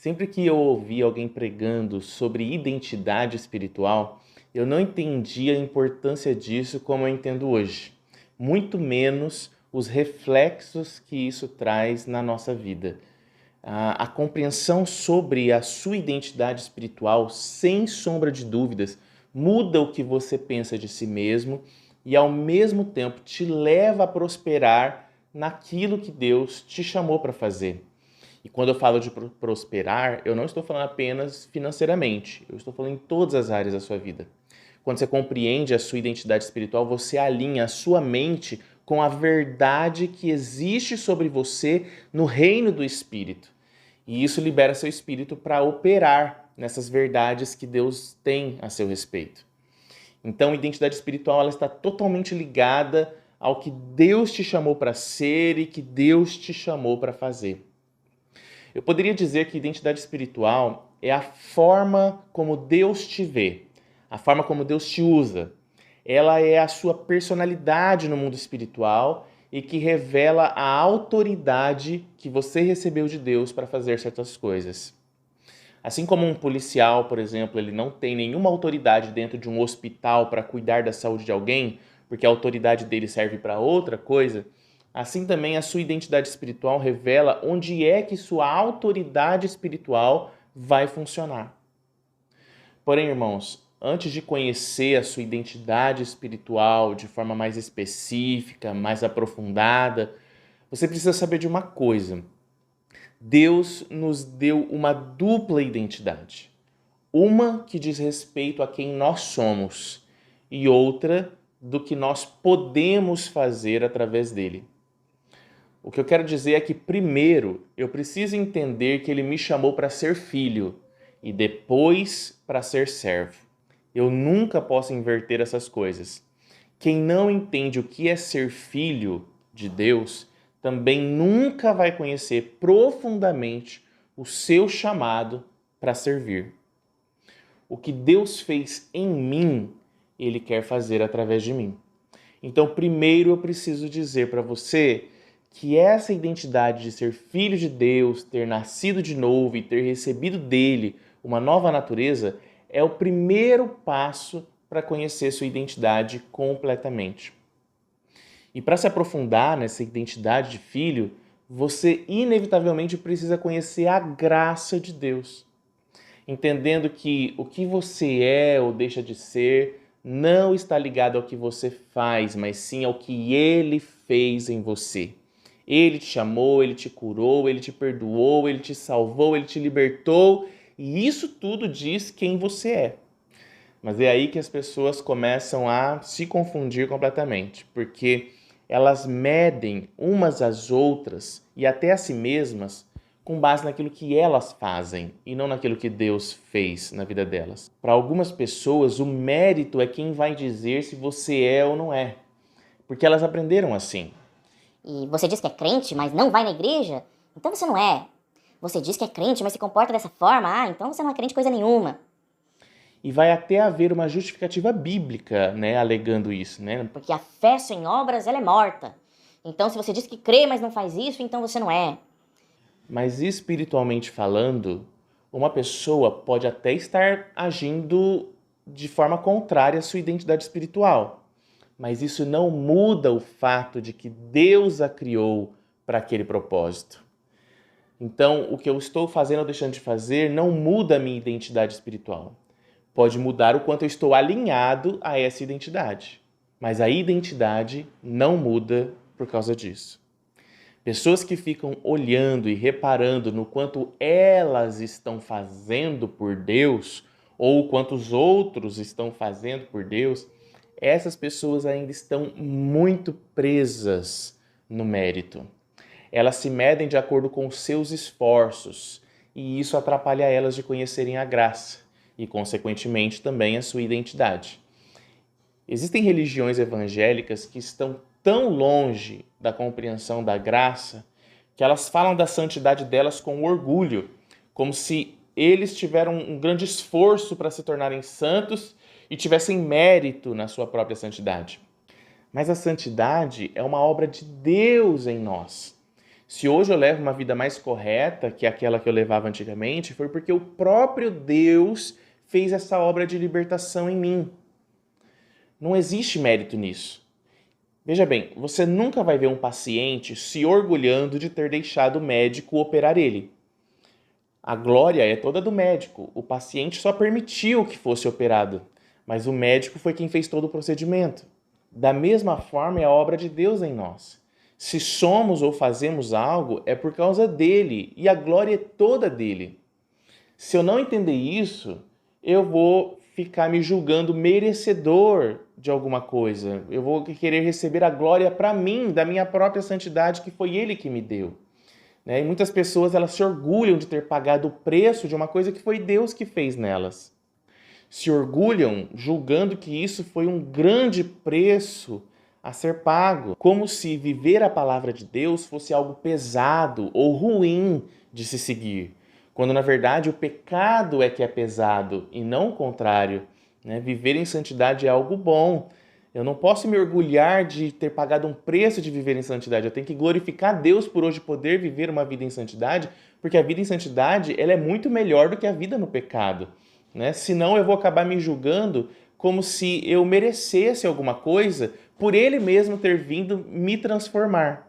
Sempre que eu ouvi alguém pregando sobre identidade espiritual, eu não entendia a importância disso como eu entendo hoje, muito menos os reflexos que isso traz na nossa vida. A compreensão sobre a sua identidade espiritual, sem sombra de dúvidas, muda o que você pensa de si mesmo e, ao mesmo tempo, te leva a prosperar naquilo que Deus te chamou para fazer. E quando eu falo de prosperar, eu não estou falando apenas financeiramente, eu estou falando em todas as áreas da sua vida. Quando você compreende a sua identidade espiritual, você alinha a sua mente com a verdade que existe sobre você no reino do Espírito. E isso libera seu espírito para operar nessas verdades que Deus tem a seu respeito. Então, a identidade espiritual ela está totalmente ligada ao que Deus te chamou para ser e que Deus te chamou para fazer. Eu poderia dizer que identidade espiritual é a forma como Deus te vê, a forma como Deus te usa. Ela é a sua personalidade no mundo espiritual e que revela a autoridade que você recebeu de Deus para fazer certas coisas. Assim como um policial, por exemplo, ele não tem nenhuma autoridade dentro de um hospital para cuidar da saúde de alguém, porque a autoridade dele serve para outra coisa, assim também a sua identidade espiritual revela onde é que sua autoridade espiritual vai funcionar. Porém, irmãos, antes de conhecer a sua identidade espiritual de forma mais específica, mais aprofundada, você precisa saber de uma coisa. Deus nos deu uma dupla identidade. Uma que diz respeito a quem nós somos e outra do que nós podemos fazer através dele. O que eu quero dizer é que, primeiro, eu preciso entender que ele me chamou para ser filho e depois para ser servo. Eu nunca posso inverter essas coisas. Quem não entende o que é ser filho de Deus também nunca vai conhecer profundamente o seu chamado para servir. O que Deus fez em mim, Ele quer fazer através de mim. Então, primeiro eu preciso dizer para você que essa identidade de ser filho de Deus, ter nascido de novo e ter recebido dele uma nova natureza é o primeiro passo para conhecer sua identidade completamente. E para se aprofundar nessa identidade de filho, você inevitavelmente precisa conhecer a graça de Deus, entendendo que o que você é ou deixa de ser não está ligado ao que você faz, mas sim ao que Ele fez em você. Ele te chamou, Ele te curou, Ele te perdoou, Ele te salvou, Ele te libertou, e isso tudo diz quem você é. Mas é aí que as pessoas começam a se confundir completamente, porque elas medem umas às outras e até a si mesmas com base naquilo que elas fazem e não naquilo que Deus fez na vida delas. Para algumas pessoas, o mérito é quem vai dizer se você é ou não é, porque elas aprenderam assim. E você diz que é crente, mas não vai na igreja? Então você não é. Você diz que é crente, mas se comporta dessa forma? Ah, então você não é crente coisa nenhuma. E vai até haver uma justificativa bíblica, né, alegando isso, né? Porque a fé sem obras, ela é morta. Então se você diz que crê, mas não faz isso, então você não é. Mas espiritualmente falando, uma pessoa pode até estar agindo de forma contrária à sua identidade espiritual, mas isso não muda o fato de que Deus a criou para aquele propósito. Então, o que eu estou fazendo ou deixando de fazer não muda a minha identidade espiritual. Pode mudar o quanto eu estou alinhado a essa identidade, mas a identidade não muda por causa disso. Pessoas que ficam olhando e reparando no quanto elas estão fazendo por Deus ou o quanto os outros estão fazendo por Deus, essas pessoas ainda estão muito presas no mérito. Elas se medem de acordo com os seus esforços e isso atrapalha elas de conhecerem a graça e, consequentemente, também a sua identidade. Existem religiões evangélicas que estão tão longe da compreensão da graça que elas falam da santidade delas com orgulho, como se eles tiveram um grande esforço para se tornarem santos e tivessem mérito na sua própria santidade. Mas a santidade é uma obra de Deus em nós. Se hoje eu levo uma vida mais correta que aquela que eu levava antigamente, foi porque o próprio Deus fez essa obra de libertação em mim. Não existe mérito nisso. Veja bem, você nunca vai ver um paciente se orgulhando de ter deixado o médico operar ele. A glória é toda do médico. O paciente só permitiu que fosse operado, mas o médico foi quem fez todo o procedimento. Da mesma forma é a obra de Deus em nós. Se somos ou fazemos algo, é por causa dele, e a glória é toda dele. Se eu não entender isso, eu vou ficar me julgando merecedor de alguma coisa. Eu vou querer receber a glória para mim, da minha própria santidade, que foi ele que me deu. E muitas pessoas elas se orgulham de ter pagado o preço de uma coisa que foi Deus que fez nelas. Se orgulham julgando que isso foi um grande preço a ser pago, como se viver a palavra de Deus fosse algo pesado ou ruim de se seguir, quando na verdade o pecado é que é pesado e não o contrário. Viver em santidade é algo bom. Eu não posso me orgulhar de ter pagado um preço de viver em santidade. Eu tenho que glorificar Deus por hoje poder viver uma vida em santidade, porque a vida em santidade ela é muito melhor do que a vida no pecado. Senão eu vou acabar me julgando como se eu merecesse alguma coisa por Ele mesmo ter vindo me transformar.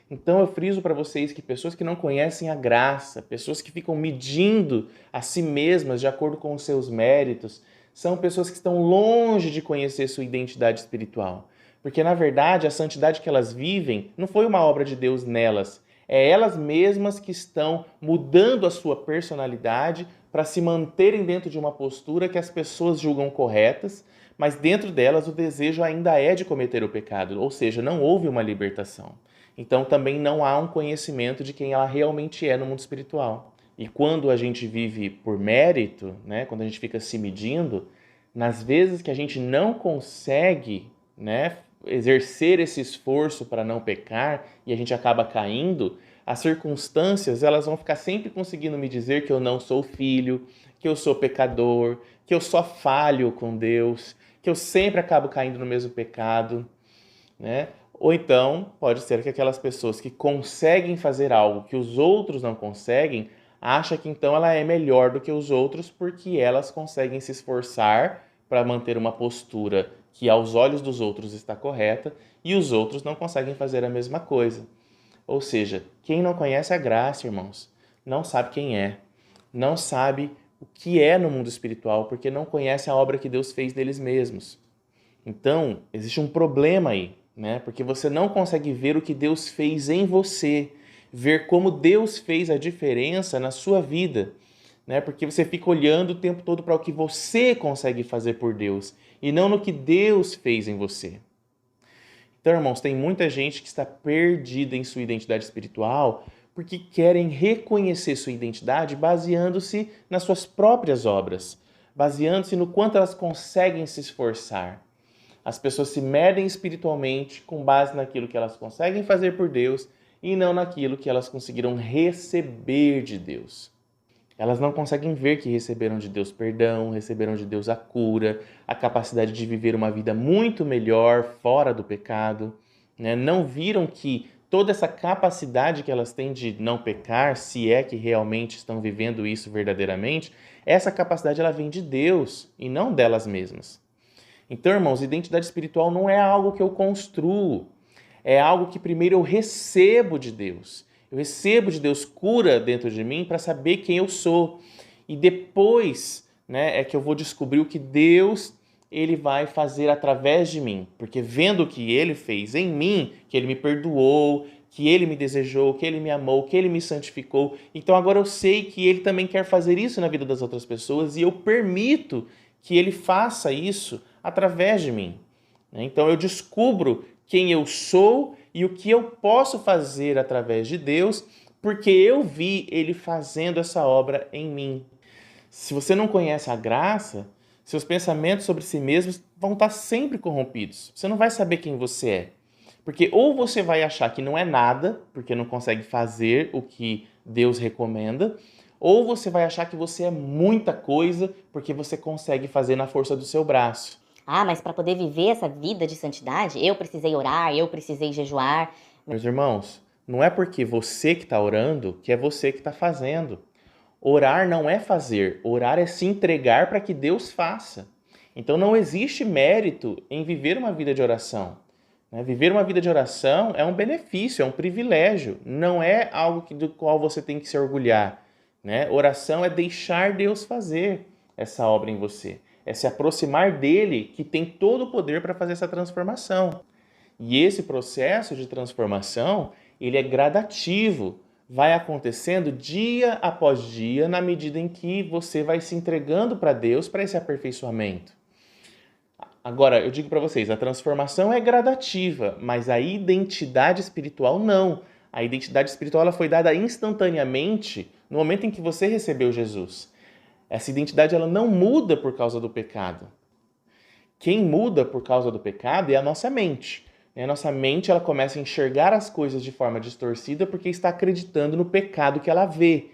Então eu friso para vocês que pessoas que não conhecem a graça, pessoas que ficam medindo a si mesmas de acordo com os seus méritos, são pessoas que estão longe de conhecer sua identidade espiritual. Porque, na verdade, a santidade que elas vivem não foi uma obra de Deus nelas. É elas mesmas que estão mudando a sua personalidade para se manterem dentro de uma postura que as pessoas julgam corretas, mas dentro delas o desejo ainda é de cometer o pecado, ou seja, não houve uma libertação. Então também não há um conhecimento de quem ela realmente é no mundo espiritual. E quando a gente vive por mérito, quando a gente fica se medindo, nas vezes que a gente não consegue, exercer esse esforço para não pecar e a gente acaba caindo, as circunstâncias elas vão ficar sempre conseguindo me dizer que eu não sou filho, que eu sou pecador, que eu só falho com Deus, que eu sempre acabo caindo no mesmo pecado, Ou então, pode ser que aquelas pessoas que conseguem fazer algo que os outros não conseguem, acham que então ela é melhor do que os outros porque elas conseguem se esforçar para manter uma postura que aos olhos dos outros está correta e os outros não conseguem fazer a mesma coisa. Ou seja, quem não conhece a graça, irmãos, não sabe quem é, não sabe o que é no mundo espiritual porque não conhece a obra que Deus fez neles mesmos. Então, existe um problema aí. Porque você não consegue ver o que Deus fez em você, ver como Deus fez a diferença na sua vida, porque você fica olhando o tempo todo para o que você consegue fazer por Deus e não no que Deus fez em você. Então, irmãos, tem muita gente que está perdida em sua identidade espiritual porque querem reconhecer sua identidade baseando-se nas suas próprias obras, baseando-se no quanto elas conseguem se esforçar. As pessoas se medem espiritualmente com base naquilo que elas conseguem fazer por Deus e não naquilo que elas conseguiram receber de Deus. Elas não conseguem ver que receberam de Deus perdão, receberam de Deus a cura, a capacidade de viver uma vida muito melhor fora do pecado. Não viram que toda essa capacidade que elas têm de não pecar, se é que realmente estão vivendo isso verdadeiramente, essa capacidade ela vem de Deus e não delas mesmas. Então, irmãos, identidade espiritual não é algo que eu construo, é algo que primeiro eu recebo de Deus. Eu recebo de Deus cura dentro de mim para saber quem eu sou. E depois é que eu vou descobrir o que Deus ele vai fazer através de mim. Porque vendo o que Ele fez em mim, que Ele me perdoou, que Ele me desejou, que Ele me amou, que Ele me santificou. Então agora eu sei que Ele também quer fazer isso na vida das outras pessoas e eu permito que Ele faça isso através de mim. Então eu descubro quem eu sou e o que eu posso fazer através de Deus, porque eu vi Ele fazendo essa obra em mim. Se você não conhece a graça, seus pensamentos sobre si mesmos vão estar sempre corrompidos. Você não vai saber quem você é. Porque ou você vai achar que não é nada, porque não consegue fazer o que Deus recomenda, ou você vai achar que você é muita coisa, porque você consegue fazer na força do seu braço. Ah, mas para poder viver essa vida de santidade, eu precisei orar, eu precisei jejuar. Meus irmãos, Não é porque você que está orando que é você que está fazendo. Orar não é fazer, orar é se entregar para que Deus faça. Então não existe mérito em viver uma vida de oração. Viver uma vida de oração é um benefício, é um privilégio, não é algo do qual você tem que se orgulhar. Oração é deixar Deus fazer essa obra em você, é se aproximar dele, que tem todo o poder para fazer essa transformação. E esse processo de transformação, ele é gradativo, vai acontecendo dia após dia, na medida em que você vai se entregando para Deus para esse aperfeiçoamento. Agora, eu digo para vocês, a transformação é gradativa, mas a identidade espiritual não. A identidade espiritual ela foi dada instantaneamente no momento em que você recebeu Jesus. Essa identidade ela não muda por causa do pecado. Quem muda por causa do pecado é a nossa mente. A nossa mente ela começa a enxergar as coisas de forma distorcida porque está acreditando no pecado que ela vê,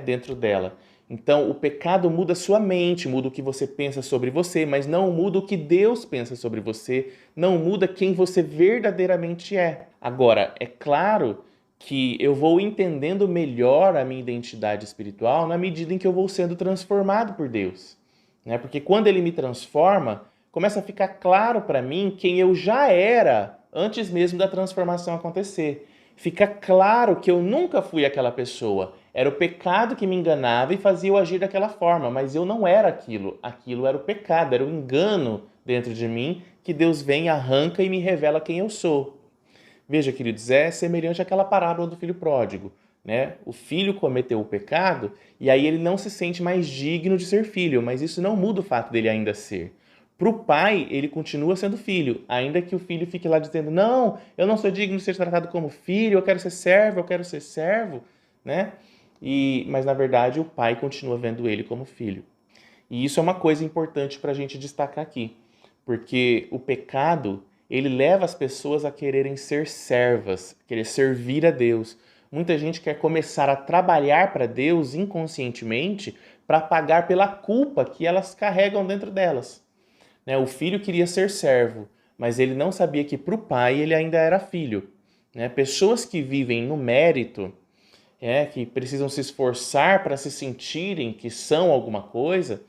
dentro dela. Então, o pecado muda a sua mente, muda o que você pensa sobre você, mas não muda o que Deus pensa sobre você, não muda quem você verdadeiramente é. Agora, é claro que eu vou entendendo melhor a minha identidade espiritual na medida em que eu vou sendo transformado por Deus. Porque quando Ele me transforma, começa a ficar claro para mim quem eu já era antes mesmo da transformação acontecer. Fica claro que eu nunca fui aquela pessoa. Era o pecado que me enganava e fazia eu agir daquela forma, mas eu não era aquilo. Aquilo era o pecado, era o engano dentro de mim que Deus vem, arranca e me revela quem eu sou. Veja, queridos, é semelhante àquela parábola do filho pródigo. O filho cometeu o pecado e aí ele não se sente mais digno de ser filho, mas isso não muda o fato dele ainda ser. Para o pai, ele continua sendo filho, ainda que o filho fique lá dizendo, não, eu não sou digno de ser tratado como filho, eu quero ser servo, mas na verdade o pai continua vendo ele como filho. E isso é uma coisa importante para a gente destacar aqui, porque o pecado, ele leva as pessoas a quererem ser servas, querer servir a Deus. Muita gente quer começar a trabalhar para Deus inconscientemente para pagar pela culpa que elas carregam dentro delas. O filho queria ser servo, mas ele não sabia que para o pai ele ainda era filho. Pessoas que vivem no mérito, que precisam se esforçar para se sentirem que são alguma coisa,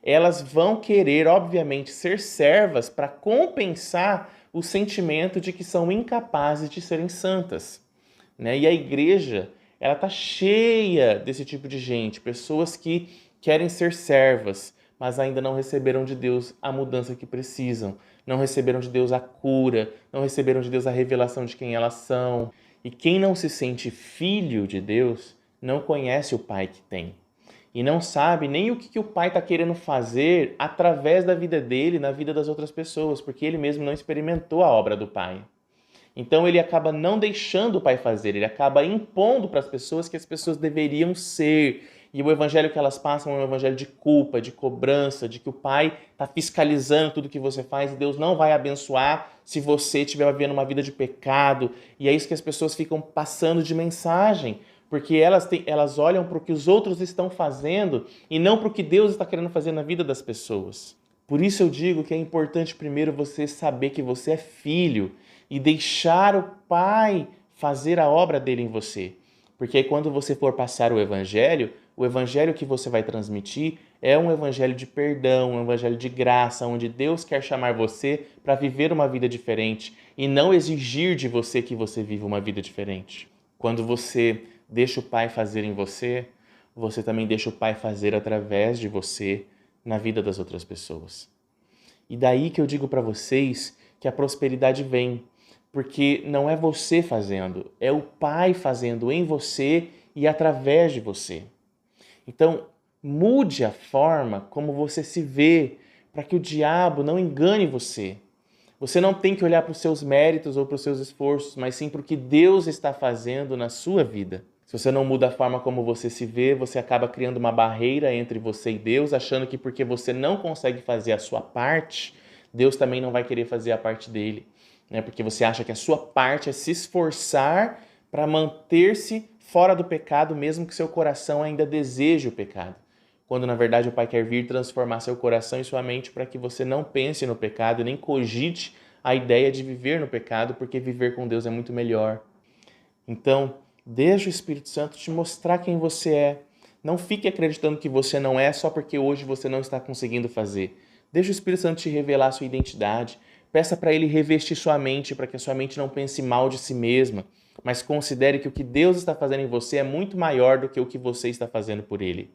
elas vão querer, obviamente, ser servas para compensar o sentimento de que são incapazes de serem santas. E a igreja, ela está cheia desse tipo de gente, pessoas que querem ser servas, mas ainda não receberam de Deus a mudança que precisam, não receberam de Deus a cura, não receberam de Deus a revelação de quem elas são. E quem não se sente filho de Deus não conhece o Pai que tem. E não sabe nem o que o Pai está querendo fazer através da vida dele, na vida das outras pessoas, porque ele mesmo não experimentou a obra do Pai. Então ele acaba não deixando o Pai fazer, ele acaba impondo para as pessoas que as pessoas deveriam ser. E o evangelho que elas passam é um evangelho de culpa, de cobrança, de que o Pai está fiscalizando tudo que você faz e Deus não vai abençoar se você estiver vivendo uma vida de pecado. E é isso que as pessoas ficam passando de mensagem, porque elas olham para o que os outros estão fazendo e não para o que Deus está querendo fazer na vida das pessoas. Por isso eu digo que é importante primeiro você saber que você é filho e deixar o Pai fazer a obra dele em você. Porque aí quando você for passar o evangelho que você vai transmitir é um evangelho de perdão, um evangelho de graça, onde Deus quer chamar você para viver uma vida diferente e não exigir de você que você viva uma vida diferente. Quando você deixa o Pai fazer em você, você também deixa o Pai fazer através de você na vida das outras pessoas. E daí que eu digo para vocês que a prosperidade vem, porque não é você fazendo, é o Pai fazendo em você e através de você. Então, mude a forma como você se vê, para que o diabo não engane você. Você não tem que olhar para os seus méritos ou para os seus esforços, mas sim para o que Deus está fazendo na sua vida. Se você não muda a forma como você se vê, você acaba criando uma barreira entre você e Deus, achando que porque você não consegue fazer a sua parte, Deus também não vai querer fazer a parte dele. Porque você acha que a sua parte é se esforçar para manter-se fora do pecado, mesmo que seu coração ainda deseje o pecado. Quando, na verdade, o Pai quer vir transformar seu coração e sua mente para que você não pense no pecado, nem cogite a ideia de viver no pecado, porque viver com Deus é muito melhor. Então, deixa o Espírito Santo te mostrar quem você é. Não fique acreditando que você não é só porque hoje você não está conseguindo fazer. Deixa o Espírito Santo te revelar a sua identidade. Peça para ele revestir sua mente, para que a sua mente não pense mal de si mesma, mas considere que o que Deus está fazendo em você é muito maior do que o que você está fazendo por ele.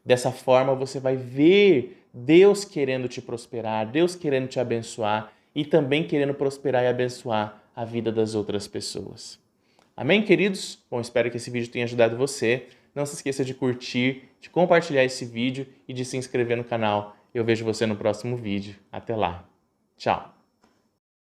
Dessa forma, você vai ver Deus querendo te prosperar, Deus querendo te abençoar e também querendo prosperar e abençoar a vida das outras pessoas. Amém, queridos? Bom, espero que esse vídeo tenha ajudado você. Não se esqueça de curtir, de compartilhar esse vídeo e de se inscrever no canal. Eu vejo você no próximo vídeo. Até lá. Tchau!